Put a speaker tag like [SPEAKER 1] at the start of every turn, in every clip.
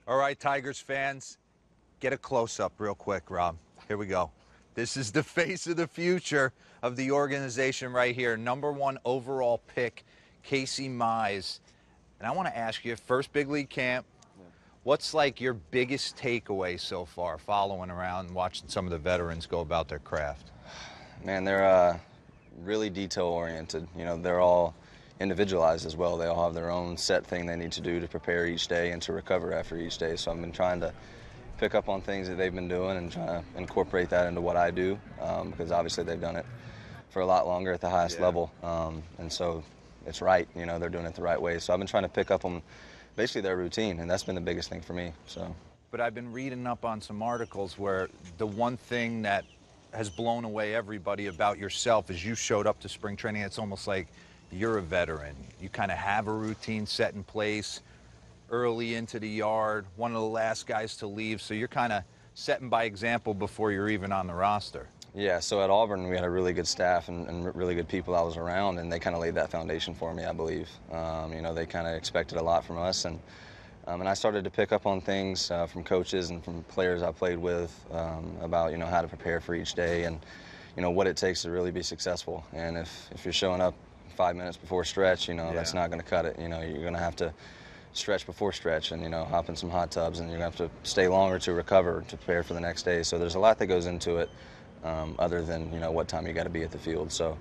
[SPEAKER 1] All right, Tigers fans, get a close-up real quick, Rob. Here we go. This is the face of the future of the organization right here. #1 overall pick, Casey Mize. And I want to ask you, first big league camp, what's like your biggest takeaway so far, following around and watching some of the veterans go about their craft?
[SPEAKER 2] Man, they're really detail-oriented. You know, they're all individualized as well. They all have their own set thing they need to do to prepare each day and to recover after each day. So I've been trying to pick up on things that they've been doing and trying to incorporate that into what I do, because obviously they've done it for a lot longer at the highest level. And so it's right, you know, they're doing it the right way. So I've been trying to pick up on basically their routine, and that's been the biggest thing for me. So.
[SPEAKER 1] But I've been reading up on some articles where the one thing that has blown away everybody about yourself is you showed up to spring training. It's almost like you're a veteran. You kind of have a routine set in place early into the yard, one of the last guys to leave, so you're kind of setting by example before you're even on the roster.
[SPEAKER 2] Yeah, so at Auburn we had a really good staff and really good people I was around, and they kind of laid that foundation for me, I believe. You know, they kind of expected a lot from us, and I started to pick up on things from coaches and from players I played with about, you know, how to prepare for each day and, you know, what it takes to really be successful. And if you're showing up 5 minutes before stretch, you know, that's not going to cut it. You know, you're going to have to stretch before stretch and, you know, hop in some hot tubs, and you're going to have to stay longer to recover, to prepare for the next day. So there's a lot that goes into it other than, you know, what time you got to be at the field. So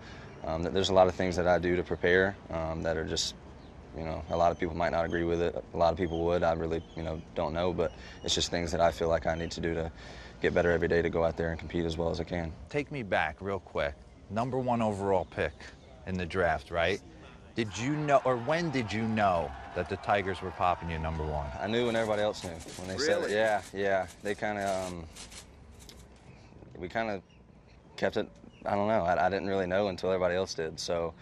[SPEAKER 2] there's a lot of things that I do to prepare that are just, you know, a lot of people might not agree with it. A lot of people would. I really, you know, don't know, but it's just things that I feel like I need to do to get better every day to go out there and compete as well as I can.
[SPEAKER 1] Take me back real quick. #1 overall pick in the draft, right? Did you know, or when did you know that the Tigers were popping you #1?
[SPEAKER 2] I knew when everybody else knew. When they said it, yeah. They kind of, we kind of kept it, I don't know. I didn't really know until everybody else did. So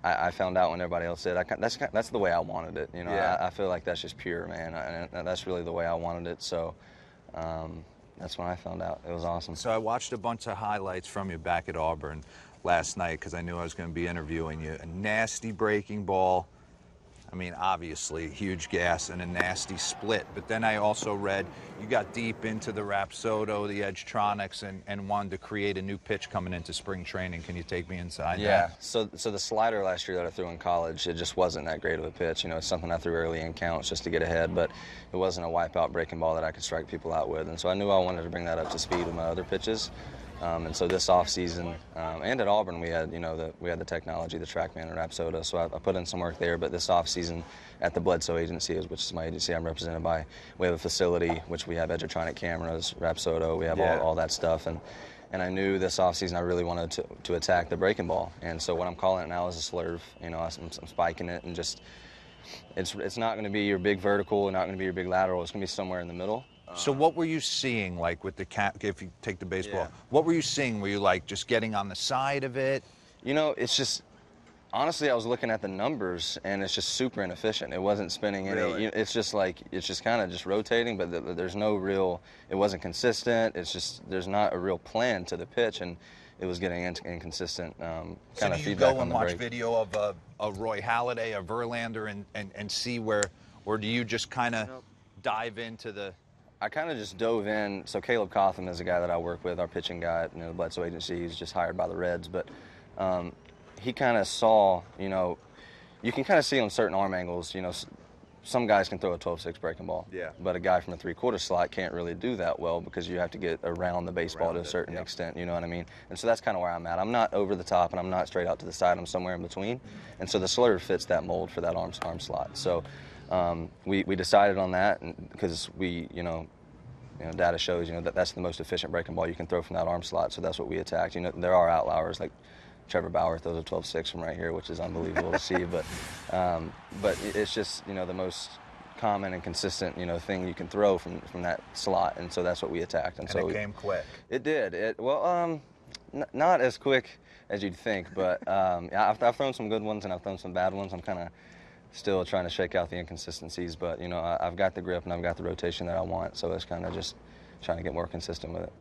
[SPEAKER 2] I found out when everybody else did. That's the way I wanted it. You know, I feel like that's just pure, man. And that's really the way I wanted it. So that's when I found out. It was awesome.
[SPEAKER 1] So I watched a bunch of highlights from you back at Auburn last night because I knew I was going to be interviewing you. A nasty breaking ball. I mean, obviously, huge gas and a nasty split. But then I also read you got deep into the Rapsodo, the Edgetronics, and wanted to create a new pitch coming into spring training. Can you take me inside that?
[SPEAKER 2] Yeah, so the slider last year that I threw in college, it just wasn't that great of a pitch. You know, it's something I threw early in counts just to get ahead, but it wasn't a wipeout breaking ball that I could strike people out with. And so I knew I wanted to bring that up to speed with my other pitches. And so this offseason, and at Auburn, we had, you know, we had the technology, the TrackMan and Rapsodo, so I put in some work there. But this offseason at the Bledsoe agency, which is my agency I'm represented by, we have a facility which we have Edgetronic cameras, Rapsodo, we have all that stuff. And I knew this offseason I really wanted to attack the breaking ball. And so what I'm calling it now is a slurve. You know, I'm spiking it, and just it's not going to be your big vertical, not going to be your big lateral. It's going to be somewhere in the middle.
[SPEAKER 1] So what were you seeing, like, with the if you take the baseball? What were you seeing? Were you, like, just getting on the side of it?
[SPEAKER 2] You know, it's just, honestly, I was looking at the numbers, and it's just super inefficient. It wasn't spinning any.
[SPEAKER 1] Really?
[SPEAKER 2] It's just like, it's just kind of just rotating, but there's no real, it wasn't consistent. It's just, there's not a real plan to the pitch, and it was getting inconsistent kind of feedback on the break. So do you
[SPEAKER 1] go and watch video of a Roy Halladay, a Verlander, and see where, or do you just kind of dive into the...
[SPEAKER 2] I kind of just dove in. So Caleb Cotham is a guy that I work with, our pitching guy at, you know, the Bledsoe agency. He's just hired by the Reds, but he kind of saw, you know, you can kind of see on certain arm angles, you know, some guys can throw a 12-6 breaking ball, but a guy from a 3/4 slot can't really do that well because you have to get around the baseball to a certain extent, you know what I mean? And so that's kind of where I'm at. I'm not over the top, and I'm not straight out to the side. I'm somewhere in between, and so the slurve fits that mold for that arm slot. So we decided on that because you know, data shows, you know, that's the most efficient breaking ball you can throw from that arm slot. So that's what we attacked. You know, there are outliers like Trevor Bauer throws a 12-6 from right here, which is unbelievable to see. But it's just, you know, the most common and consistent, you know, thing you can throw from that slot, and so that's what we attacked. And so
[SPEAKER 1] it came quick.
[SPEAKER 2] It did. Not as quick as you'd think, but I've thrown some good ones and I've thrown some bad ones. I'm kind of still trying to shake out the inconsistencies, but, you know, I've got the grip and I've got the rotation that I want, so it's kind of just trying to get more consistent with it.